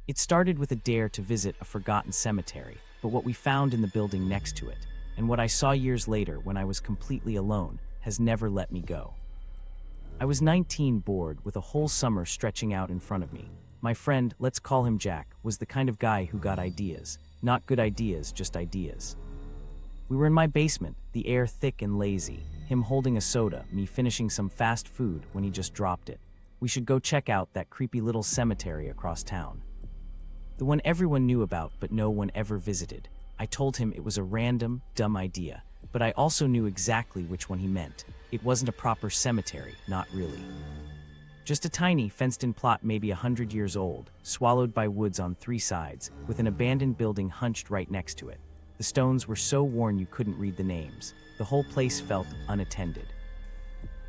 It started with a dare to visit a forgotten cemetery, but what we found in the building next to it, and what I saw years later when I was completely alone, has never let me go. I was 19, bored, with a whole summer stretching out in front of me. My friend, let's call him Jack, was the kind of guy who got ideas. Not good ideas, just ideas. We were in my basement, the air thick and lazy, him holding a soda, me finishing some fast food when he just dropped it. We should go check out that creepy little cemetery across town. The one everyone knew about but no one ever visited. I told him it was a random, dumb idea, but I also knew exactly which one he meant. It wasn't a proper cemetery, not really. Just a tiny, fenced-in plot maybe 100 years old, swallowed by woods on three sides, with an abandoned building hunched right next to it. The stones were so worn you couldn't read the names. The whole place felt unattended.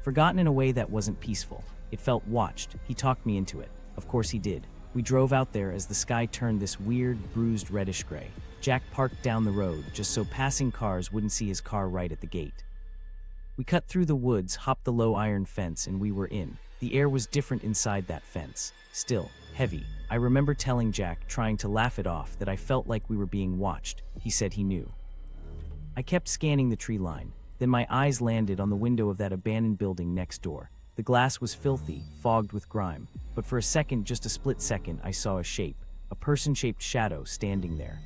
Forgotten in a way that wasn't peaceful. It felt watched. He talked me into it. Of course he did. We drove out there as the sky turned this weird, bruised reddish gray. Jack parked down the road just so passing cars wouldn't see his car right at the gate. We cut through the woods, hopped the low iron fence, and we were in. The air was different inside that fence. Still, heavy. I remember telling Jack, trying to laugh it off, that I felt like we were being watched. He said he knew. I kept scanning the tree line. Then my eyes landed on the window of that abandoned building next door. The glass was filthy, fogged with grime. But for a second, just a split second, I saw a shape. A person-shaped shadow standing there.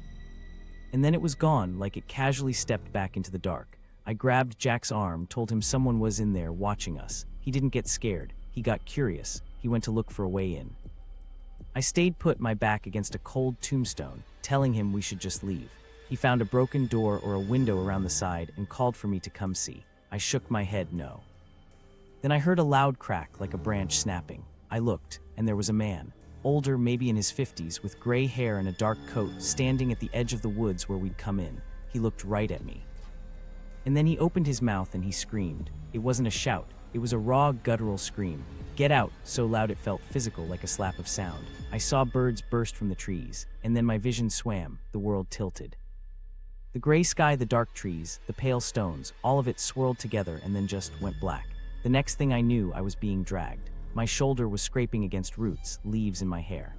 And then it was gone, like it casually stepped back into the dark. I grabbed Jack's arm, told him someone was in there watching us. He didn't get scared. He got curious. He went to look for a way in. I stayed put, my back against a cold tombstone, telling him we should just leave. He found a broken door or a window around the side and called for me to come see. I shook my head no. Then I heard a loud crack like a branch snapping. I looked, and there was a man, older, maybe in his 50s, with gray hair and a dark coat, standing at the edge of the woods where we'd come in. He looked right at me. And then he opened his mouth and he screamed. It wasn't a shout. It was a raw, guttural scream. Get out, so loud it felt physical, like a slap of sound. I saw birds burst from the trees, and then my vision swam, the world tilted. The gray sky, the dark trees, the pale stones, all of it swirled together and then just went black. The next thing I knew, I was being dragged. My shoulder was scraping against roots, leaves in my hair.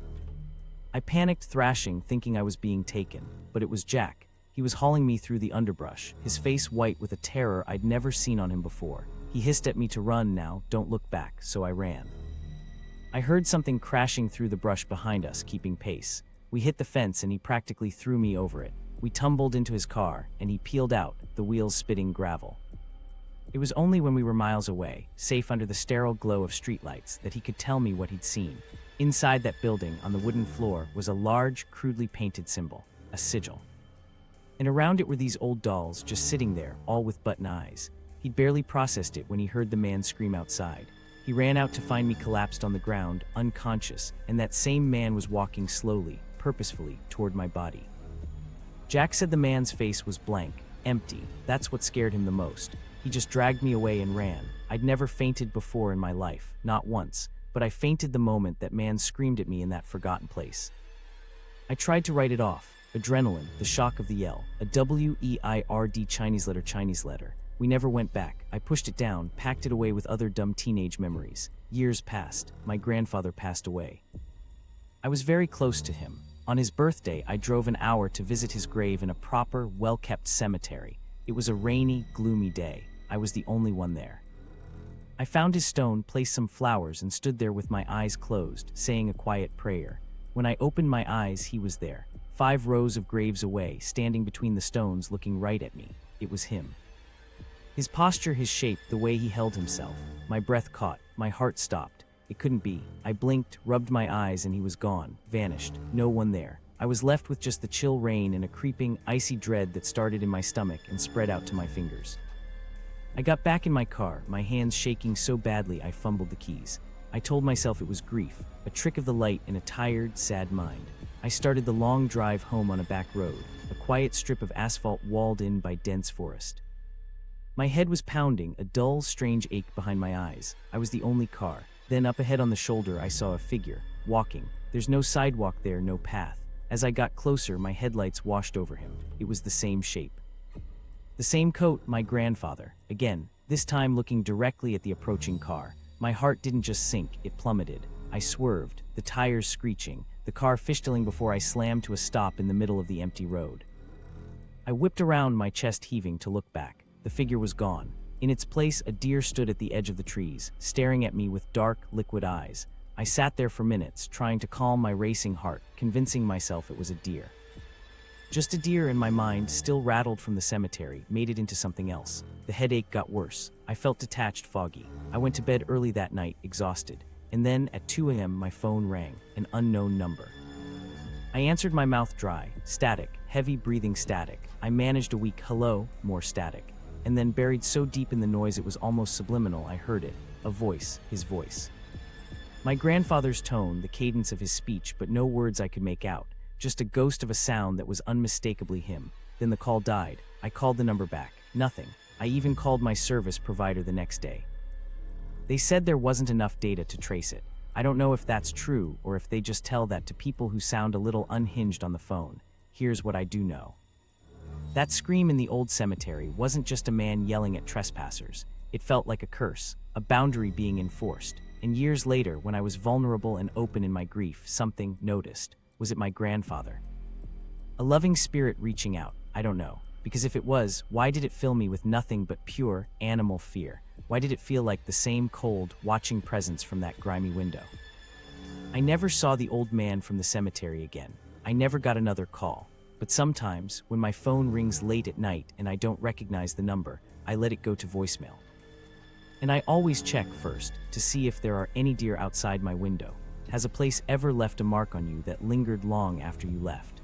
I panicked, thrashing, thinking I was being taken, but it was Jack. He was hauling me through the underbrush, his face white with a terror I'd never seen on him before. He hissed at me to run now, don't look back, so I ran. I heard something crashing through the brush behind us, keeping pace. We hit the fence and he practically threw me over it. We tumbled into his car, and he peeled out, the wheels spitting gravel. It was only when we were miles away, safe under the sterile glow of streetlights, that he could tell me what he'd seen. Inside that building, on the wooden floor, was a large, crudely painted symbol, a sigil. And around it were these old dolls, just sitting there, all with button eyes. He'd barely processed it when he heard the man scream outside. He ran out to find me collapsed on the ground, unconscious, and that same man was walking slowly, purposefully, toward my body. Jack said the man's face was blank, empty. That's what scared him the most. He just dragged me away and ran. I'd never fainted before in my life, not once, but I fainted the moment that man screamed at me in that forgotten place. I tried to write it off. Adrenaline, the shock of the yell, a W-E-I-R-D Chinese letter. We never went back. I pushed it down, packed it away with other dumb teenage memories. Years passed. My grandfather passed away. I was very close to him. On his birthday, I drove an hour to visit his grave in a proper, well-kept cemetery. It was a rainy, gloomy day. I was the only one there. I found his stone, placed some flowers, and stood there with my eyes closed, saying a quiet prayer. When I opened my eyes, he was there, 5 rows of graves away, standing between the stones, looking right at me. It was him. His posture, his shape, the way he held himself. My breath caught. My heart stopped. It couldn't be. I blinked, rubbed my eyes, and he was gone, vanished. No one there. I was left with just the chill rain and a creeping, icy dread that started in my stomach and spread out to my fingers. I got back in my car, my hands shaking so badly I fumbled the keys. I told myself it was grief, a trick of the light in a tired, sad mind. I started the long drive home on a back road, a quiet strip of asphalt walled in by dense forest. My head was pounding, a dull, strange ache behind my eyes. I was the only car. Then up ahead on the shoulder I saw a figure, walking. There's no sidewalk there, no path. As I got closer, my headlights washed over him. It was the same shape. The same coat, my grandfather. Again, this time looking directly at the approaching car. My heart didn't just sink, it plummeted. I swerved, the tires screeching. the car fishtailing before I slammed to a stop in the middle of the empty road. I whipped around, my chest heaving, to look back. The figure was gone. In its place, a deer stood at the edge of the trees, staring at me with dark, liquid eyes. I sat there for minutes, trying to calm my racing heart, convincing myself it was a deer. Just a deer. In my mind, still rattled from the cemetery, made it into something else. The headache got worse. I felt detached, foggy. I went to bed early that night, exhausted. And then, at 2 a.m., my phone rang, an unknown number. I answered, my mouth dry, static, heavy breathing static. I managed a weak hello, more static. And then, buried so deep in the noise it was almost subliminal, I heard it. A voice, his voice. My grandfather's tone, the cadence of his speech, but no words I could make out. Just a ghost of a sound that was unmistakably him. Then the call died. I called the number back. Nothing. I even called my service provider the next day. They said there wasn't enough data to trace it. I don't know if that's true or if they just tell that to people who sound a little unhinged on the phone. Here's what I do know. That scream in the old cemetery wasn't just a man yelling at trespassers. It felt like a curse, a boundary being enforced. And years later, when I was vulnerable and open in my grief, something noticed. Was it my grandfather? A loving spirit reaching out? I don't know. Because if it was, why did it fill me with nothing but pure, animal fear? Why did it feel like the same cold, watching presence from that grimy window? I never saw the old man from the cemetery again. I never got another call. But sometimes, when my phone rings late at night and I don't recognize the number, I let it go to voicemail. And I always check first to see if there are any deer outside my window. Has a place ever left a mark on you that lingered long after you left?